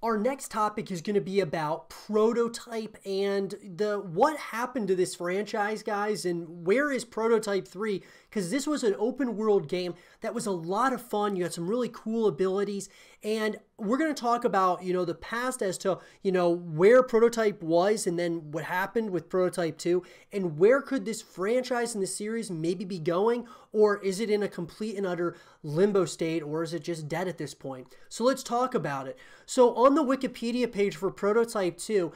Our next topic is going to be about Prototype and what happened to this franchise, guys, and where is Prototype 3? Because this was an open world game that was a lot of fun. You had some really cool abilities, and we're going to talk about, the past as to, where Prototype was and then what happened with Prototype 2, and where could this franchise in the series maybe be going, or is it in a complete and utter limbo state, or is it just dead at this point? So let's talk about it. So on the Wikipedia page for Prototype 2,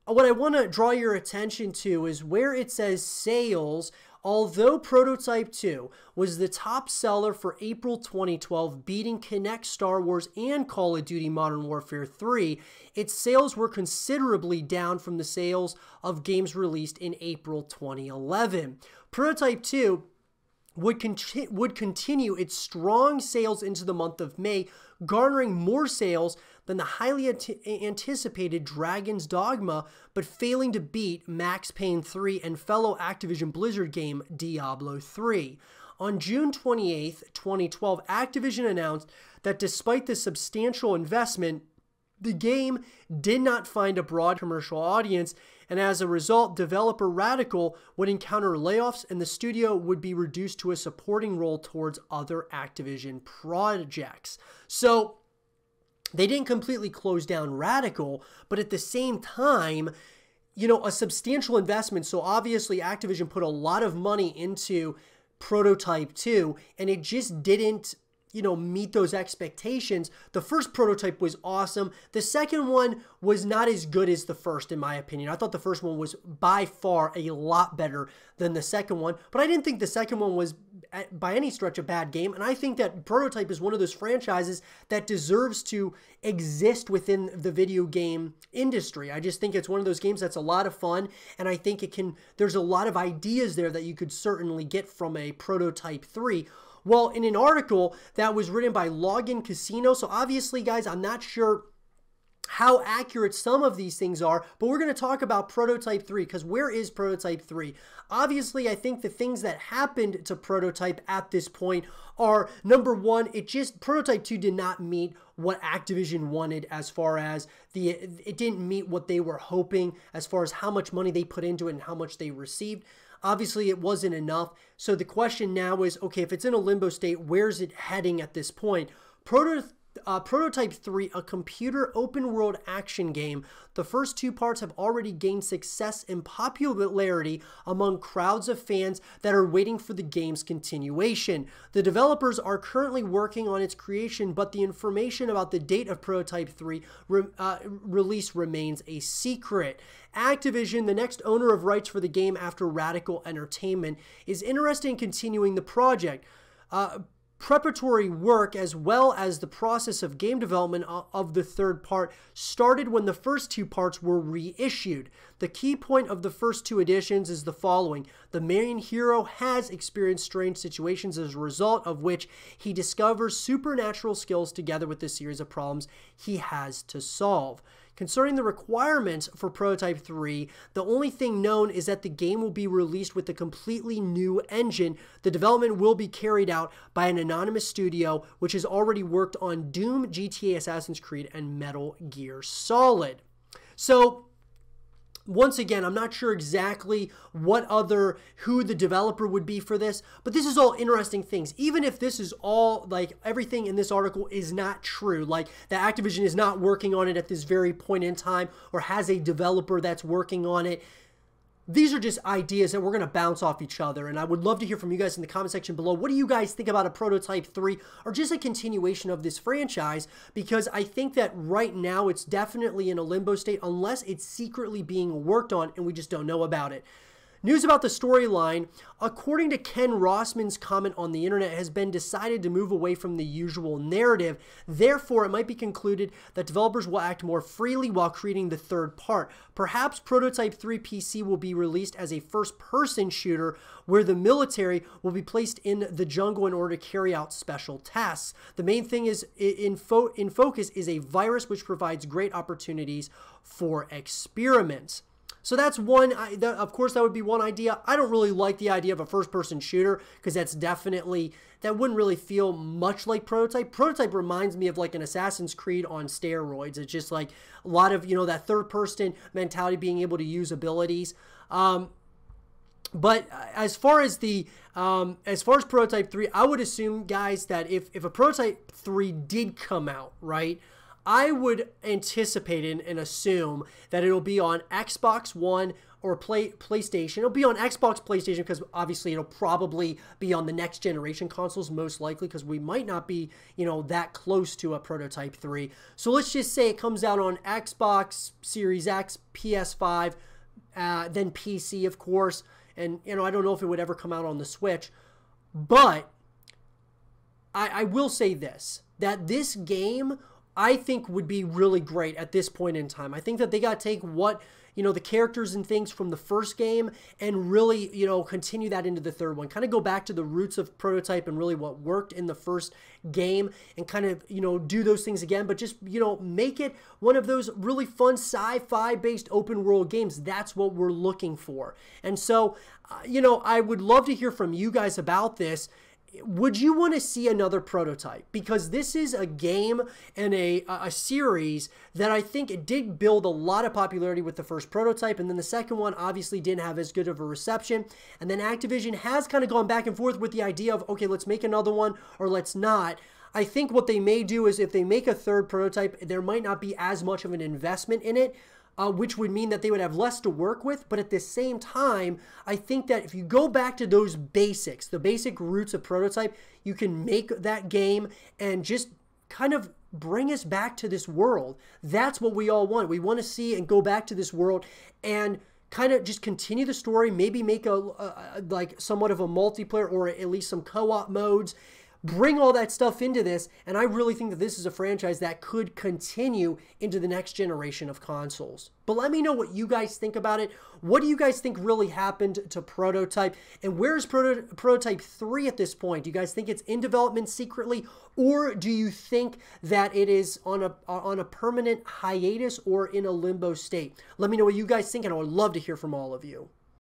what I want to draw your attention to is where it says sales. Although Prototype 2 was the top seller for April 2012, beating Kinect, Star Wars, and Call of Duty Modern Warfare 3, its sales were considerably down from the sales of games released in April 2011. Prototype 2 would continue its strong sales into the month of May, garnering more sales than the highly anticipated Dragon's Dogma, but failing to beat Max Payne 3 and fellow Activision Blizzard game Diablo 3. On June 28, 2012, Activision announced that despite the substantial investment, the game did not find a broad commercial audience, and as a result, developer Radical would encounter layoffs and the studio would be reduced to a supporting role towards other Activision projects. So they didn't completely close down Radical, but at the same time, a substantial investment. So obviously Activision put a lot of money into Prototype 2, and it just didn't meet those expectations. The first Prototype was awesome. The second one was not as good as the first, in my opinion. I thought the first one was by far a lot better than the second one, but I didn't think the second one was by any stretch a bad game, and I think that Prototype is one of those franchises that deserves to exist within the video game industry. I just think it's one of those games that's a lot of fun, and I think there's a lot of ideas there that you could certainly get from a Prototype 3. Well, in an article that was written by Login Casino, so obviously, guys, I'm not sure how accurate some of these things are, but we're going to talk about Prototype 3, because where is Prototype 3? Obviously, I think the things that happened to Prototype at this point are, number one, Prototype 2 did not meet what Activision wanted as far as it didn't meet what they were hoping as far as how much money they put into it and how much they received. Obviously, it wasn't enough. So the question now is, okay, if it's in a limbo state, where's it heading at this point? Prototype 3, a computer open-world action game. The first two parts have already gained success and popularity among crowds of fans that are waiting for the game's continuation. The developers are currently working on its creation, but the information about the date of Prototype 3 release remains a secret. Activision, the next owner of rights for the game after Radical Entertainment, is interested in continuing the project. Preparatory work, as well as the process of game development of the third part, started when the first two parts were reissued. The key point of the first two editions is the following. The main hero has experienced strange situations, as a result of which he discovers supernatural skills together with the series of problems he has to solve. Concerning the requirements for Prototype 3, the only thing known is that the game will be released with a completely new engine. The development will be carried out by an anonymous studio, which has already worked on Doom, GTA, Assassin's Creed, and Metal Gear Solid. So, once again, I'm not sure exactly who the developer would be for this, but this is all interesting things. Even if this is all, everything in this article is not true, that Activision is not working on it at this very point in time or has a developer that's working on it. These are just ideas that we're going to bounce off each other, and I would love to hear from you guys in the comment section below. What do you guys think about a Prototype 3 or just a continuation of this franchise? Because I think that right now it's definitely in a limbo state unless it's secretly being worked on and we just don't know about it. News about the storyline. According to Ken Rossman's comment on the internet, has been decided to move away from the usual narrative. Therefore, it might be concluded that developers will act more freely while creating the third part. Perhaps Prototype 3 PC will be released as a first-person shooter where the military will be placed in the jungle in order to carry out special tasks. The main thing is in focus is a virus which provides great opportunities for experiments. So that's one, of course, that would be one idea. I don't really like the idea of a first-person shooter because that wouldn't really feel much like Prototype. Prototype reminds me of like an Assassin's Creed on steroids. It's just like a lot of, that third-person mentality, being able to use abilities. But as far as Prototype 3, I would assume, guys, that if a Prototype 3 did come out, right, I would anticipate and assume that it'll be on Xbox One or PlayStation. It'll be on Xbox, PlayStation, because obviously it'll probably be on the next generation consoles, most likely, because we might not be, that close to a Prototype 3. So let's just say it comes out on Xbox Series X, PS5, then PC, of course. And, I don't know if it would ever come out on the Switch. But I will say this, that this game, I think, would be really great at this point in time. I think that they got to take what, the characters and things from the first game and really, continue that into the third one. Kind of go back to the roots of Prototype and really what worked in the first game and kind of, do those things again. But just, make it one of those really fun sci-fi based open world games. That's what we're looking for. And so, I would love to hear from you guys about this. Would you want to see another Prototype? Because this is a game and a series that I think it did build a lot of popularity with the first Prototype, and then the second one obviously didn't have as good of a reception. And then Activision has kind of gone back and forth with the idea of, okay, let's make another one or let's not. I think what they may do is if they make a third Prototype, there might not be as much of an investment in it. Which would mean that they would have less to work with. But at the same time, I think that if you go back to those basics, the basic roots of Prototype, you can make that game and just kind of bring us back to this world. That's what we all want. We want to see and go back to this world and kind of just continue the story, maybe make like somewhat of a multiplayer or at least some co-op modes. Bring all that stuff into this, and I really think that this is a franchise that could continue into the next generation of consoles. But let me know what you guys think about it. What do you guys think really happened to Prototype? And where is Prototype 3 at this point? Do you guys think it's in development secretly, or do you think that it is on a permanent hiatus or in a limbo state? Let me know what you guys think, and I would love to hear from all of you.